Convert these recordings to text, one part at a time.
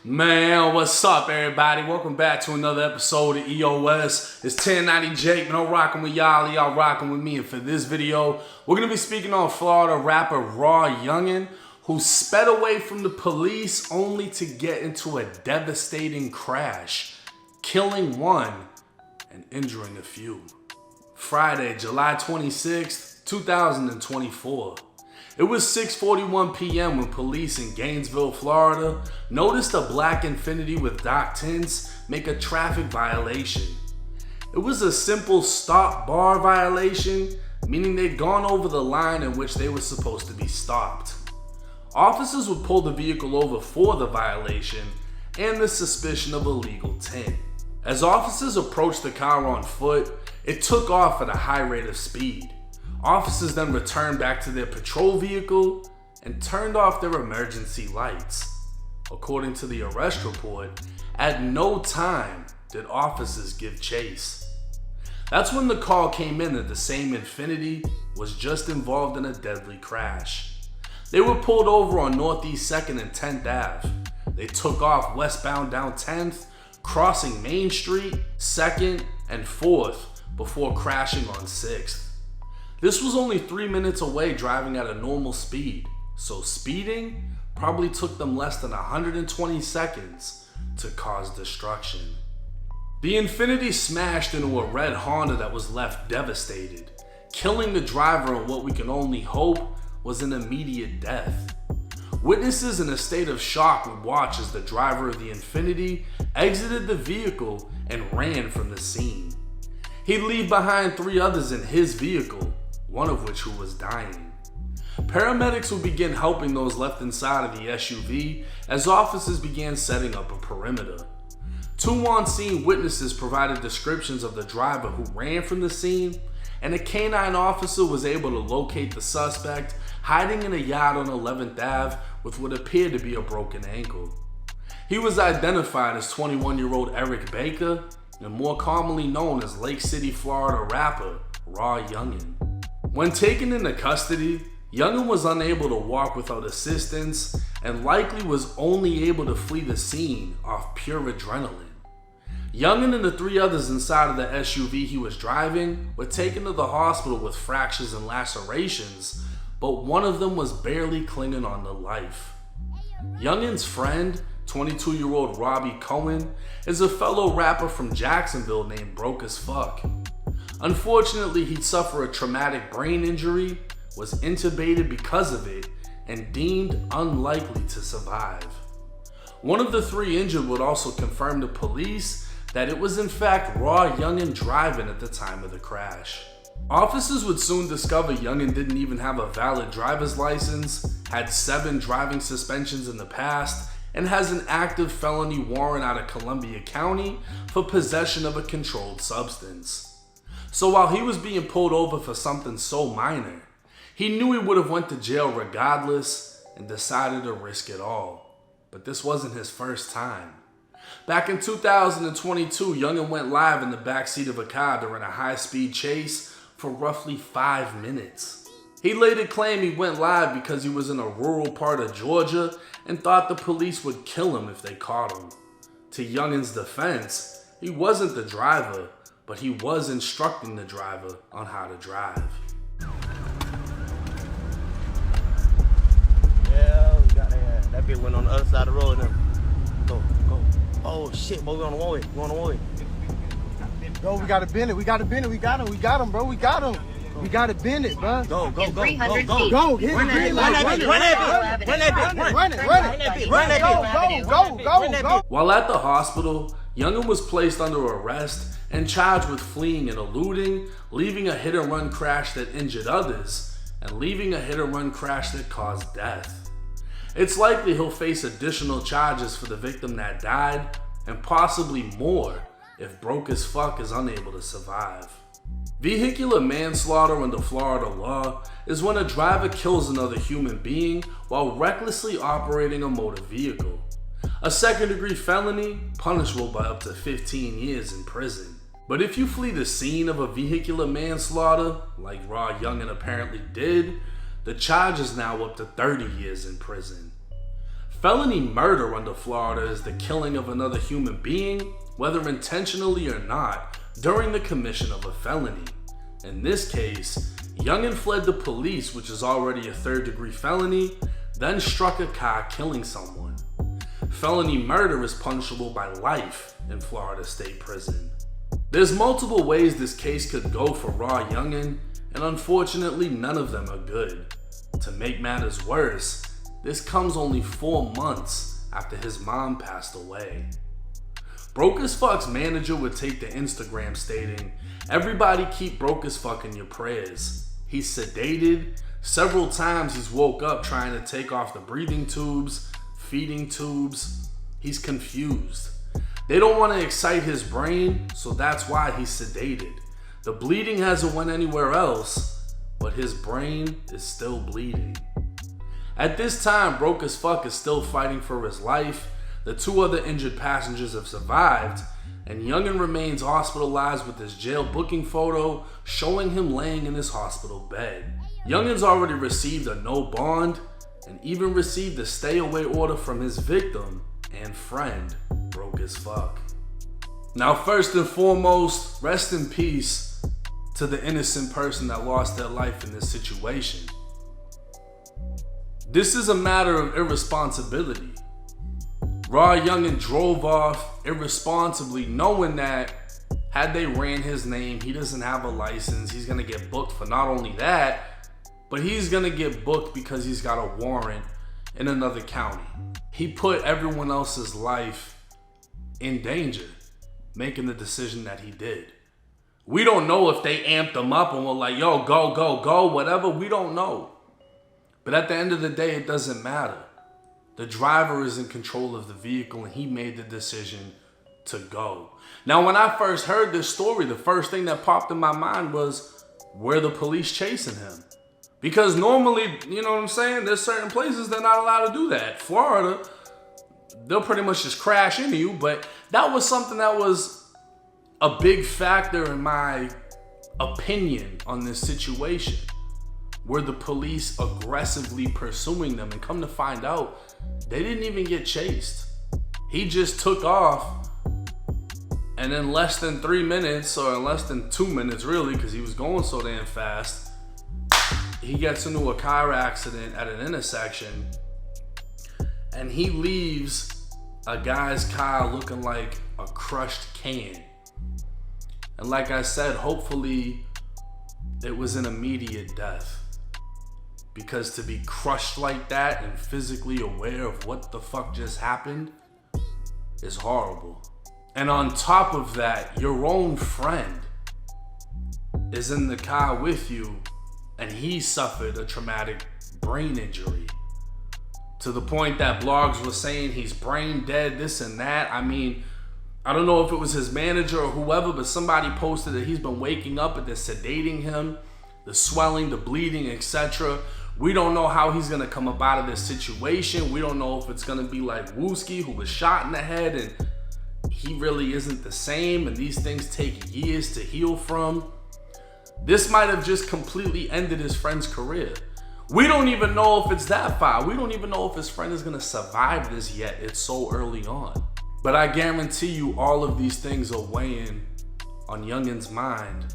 Man, what's up, everybody? Welcome back to another episode of EOS. It's 1090 Jake, man. I'm rocking with y'all rocking with me. And for this video, we're going to be speaking on Florida rapper Youngin, who sped away from the police only to get into a devastating crash, killing one and injuring a few. Friday, July 26th, 2024. It was 6:41 p.m. when police in Gainesville, Florida noticed a black Infiniti with dock tints make a traffic violation. It was a simple stop bar violation, meaning they'd gone over the line in which they were supposed to be stopped. Officers would pull the vehicle over for the violation and the suspicion of illegal tint. As officers approached the car on foot, it took off at a high rate of speed. Officers then returned back to their patrol vehicle and turned off their emergency lights. According to the arrest report, at no time did officers give chase. That's when the call came in that the same Infiniti was just involved in a deadly crash. They were pulled over on Northeast 2nd and 10th Ave. They took off westbound down 10th, crossing Main Street, 2nd, and 4th before crashing on 6th. This was only 3 minutes away driving at a normal speed, so speeding probably took them less than 120 seconds to cause destruction. The Infiniti smashed into a red Honda that was left devastated, killing the driver in what we can only hope was an immediate death. Witnesses in a state of shock would watch as the driver of the Infiniti exited the vehicle and ran from the scene. He'd leave behind 3 others in his vehicle, one of which who was dying. Paramedics would begin helping those left inside of the SUV as officers began setting up a perimeter. 2 on-scene witnesses provided descriptions of the driver who ran from the scene, and a canine officer was able to locate the suspect hiding in a yard on 11th Ave with what appeared to be a broken ankle. He was identified as 21-year-old Eric Baker, and more commonly known as Lake City, Florida rapper Youngin. When taken into custody, Youngin was unable to walk without assistance and likely was only able to flee the scene off pure adrenaline. Youngin and the 3 others inside of the SUV he was driving were taken to the hospital with fractures and lacerations, but one of them was barely clinging on to life. Youngin's friend, 22-year-old Robbie Cohen, is a fellow rapper from Jacksonville named Broke as Fuck. Unfortunately, he'd suffered a traumatic brain injury, was intubated because of it, and deemed unlikely to survive. One of the 3 injured would also confirm to police that it was in fact Youngin driving at the time of the crash. Officers would soon discover Youngin didn't even have a valid driver's license, had 7 driving suspensions in the past, and has an active felony warrant out of Columbia County for possession of a controlled substance. So while he was being pulled over for something so minor, he knew he would have went to jail regardless and decided to risk it all. But this wasn't his first time. Back in 2022, Youngin went live in the backseat of a car during a high-speed chase for roughly 5 minutes. He later claimed he went live because he was in a rural part of Georgia and thought the police would kill him if they caught him. To Youngin's defense, he wasn't the driver, but he was instructing the driver on how to drive. Yeah, we got that bitch went on the other side of the road now. Go. Oh shit, boy, we on the one way. Bro, we gotta bend it. We got him, bro. We got him. We gotta bend it, bro. Go. Go, hit Run the green that light. Run that bitch. While at the hospital, Youngin was placed under arrest and charged with fleeing and eluding, leaving a hit-and-run crash that injured others, and leaving a hit-and-run crash that caused death. It's likely he'll face additional charges for the victim that died, and possibly more if Broke as Fuck is unable to survive. Vehicular manslaughter under Florida law is when a driver kills another human being while recklessly operating a motor vehicle. A second-degree felony, punishable by up to 15 years in prison. But if you flee the scene of a vehicular manslaughter, like Youngin apparently did, the charge is now up to 30 years in prison. Felony murder under Florida is the killing of another human being, whether intentionally or not, during the commission of a felony. In this case, Youngin fled the police, which is already a third-degree felony, then struck a car, killing someone. Felony murder is punishable by life in Florida State Prison. There's multiple ways this case could go for Raw Youngin, and unfortunately none of them are good. To make matters worse, this comes only 4 months after his mom passed away. Broke as Fuck's manager would take to Instagram stating, "Everybody keep Broke as Fuck in your prayers. He's sedated. Several times he's woke up trying to take off the breathing tubes, feeding tubes. He's confused. They don't want to excite his brain, so that's why he's sedated. The bleeding hasn't went anywhere else, but his brain is still bleeding." At this time, Broke as Fuck is still fighting for his life. The 2 other injured passengers have survived, and Youngin remains hospitalized with his jail booking photo showing him laying in his hospital bed. Youngin's already received a no bond and even received a stay away order from his victim and friend, Broke as Fuck. Now, first and foremost, rest in peace to the innocent person that lost their life in this situation. This is a matter of irresponsibility. Raw Youngin drove off irresponsibly, knowing that had they ran his name, he doesn't have a license. He's gonna get booked for not only that, but he's gonna get booked because he's got a warrant in another county. He put everyone else's life in danger, making the decision that he did. We don't know if they amped him up and were like, "Yo, go, go, go," whatever. We don't know. But at the end of the day, it doesn't matter. The driver is in control of the vehicle and he made the decision to go. Now, when I first heard this story, the first thing that popped in my mind was, were the police chasing him? Because normally, you know what I'm saying, there's certain places they're not allowed to do that. Florida, they'll pretty much just crash into you, but that was something that was a big factor in my opinion on this situation. Were the police aggressively pursuing them? And come to find out, they didn't even get chased. He just took off, and in less than 3 minutes, or in less than 2 minutes really, because he was going so damn fast, he gets into a car accident at an intersection, and he leaves a guy's car looking like a crushed can. And like I said, hopefully it was an immediate death. Because to be crushed like that and physically aware of what the fuck just happened is horrible. And on top of that, your own friend is in the car with you and he suffered a traumatic brain injury. To the point that blogs were saying he's brain dead, this and that. I mean, I don't know if it was his manager or whoever, but somebody posted that he's been waking up and they're sedating him, the swelling, the bleeding, etc. We don't know how he's gonna come up out of this situation. We don't know if it's gonna be like Wooski, who was shot in the head and he really isn't the same, and these things take years to heal from. This might have just completely ended his friend's career. We don't even know if it's that far. We don't even know if his friend is gonna survive this yet. It's so early on. But I guarantee you all of these things are weighing on Youngin's mind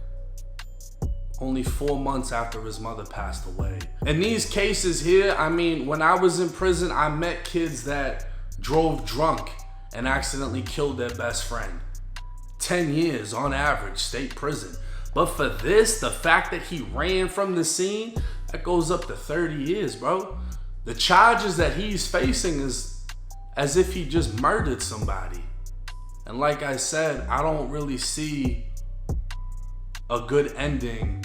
only 4 months after his mother passed away. In these cases here, I mean, when I was in prison, I met kids that drove drunk and accidentally killed their best friend. 10 years on average, state prison. But for this, the fact that he ran from the scene, that goes up to 30 years, bro. The charges that he's facing is as if he just murdered somebody. And like I said, I don't really see a good ending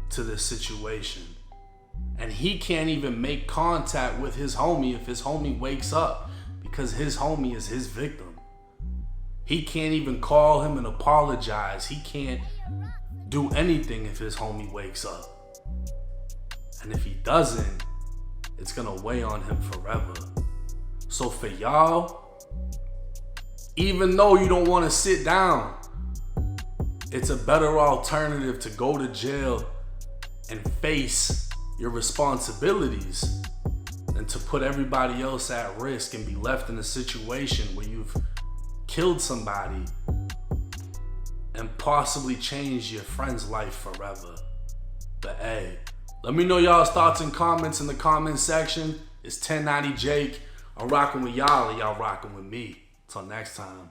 to this situation. And he can't even make contact with his homie if his homie wakes up, because his homie is his victim. He can't even call him and apologize. He can't do anything if his homie wakes up. And if he doesn't, it's gonna weigh on him forever. So for y'all, even though you don't want to sit down, it's a better alternative to go to jail and face your responsibilities than to put everybody else at risk and be left in a situation where you've killed somebody and possibly changed your friend's life forever. But hey, let me know y'all's thoughts and comments in the comment section. It's 1090 Jake. I'm rocking with y'all and y'all rocking with me. Till next time.